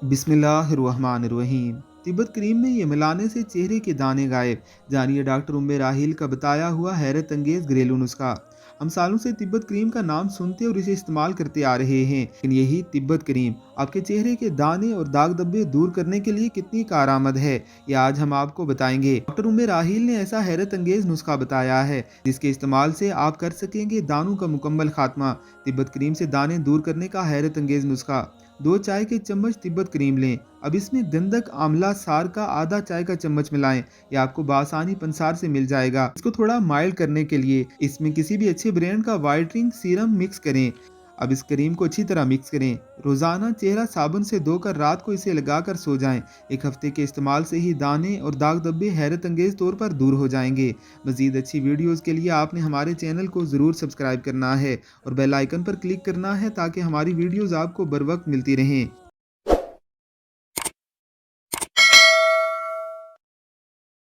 बिस्मिल्लाहिर्रहमानिर्रहीम। तिब्बत क्रीम में ये मिलाने से चेहरे के दाने गायब। जानिए डॉक्टर उम्मे राहिल का बताया हुआ हैरत अंगेज घरेलू नुस्खा। हम सालों से तिब्बत क्रीम का नाम सुनते और इसे इस्तेमाल करते आ रहे हैं, लेकिन यही तिब्बत क्रीम आपके चेहरे के दाने और दाग धब्बे दूर करने के लिए कितनी कारआमद है, ये आज हम आपको बताएंगे। डॉक्टर उम्मे राहिल ने ऐसा हैरत अंगेज नुस्खा बताया है जिसके इस्तेमाल से आप कर सकेंगे दानों का मुकम्मल खात्मा। तिब्बत क्रीम से दाने दूर करने का हैरत अंगेज नुस्खा। 2 चाय के चम्मच तिब्बत क्रीम लें। अब इसमें गंधक आंवला सार का आधा चाय का चम्मच मिलाएं। यह आपको बासानी पंसार से मिल जाएगा। इसको थोड़ा माइल्ड करने के लिए इसमें किसी भी अच्छे ब्रांड का वाइटनिंग सीरम मिक्स करें। अब इस क्रीम को अच्छी तरह मिक्स करें। रोजाना चेहरा साबुन से धोकर रात को इसे लगाकर सो जाएं। 1 हफ्ते के इस्तेमाल से ही दाने और दाग धब्बे हैरत अंगेज तौर पर दूर हो जाएंगे। मजीद अच्छी वीडियोस के लिए आपने हमारे चैनल को ज़रूर सब्सक्राइब करना है और बेल आइकन पर क्लिक करना है ताकि हमारी वीडियोस आपको बर वक्त मिलती रहें।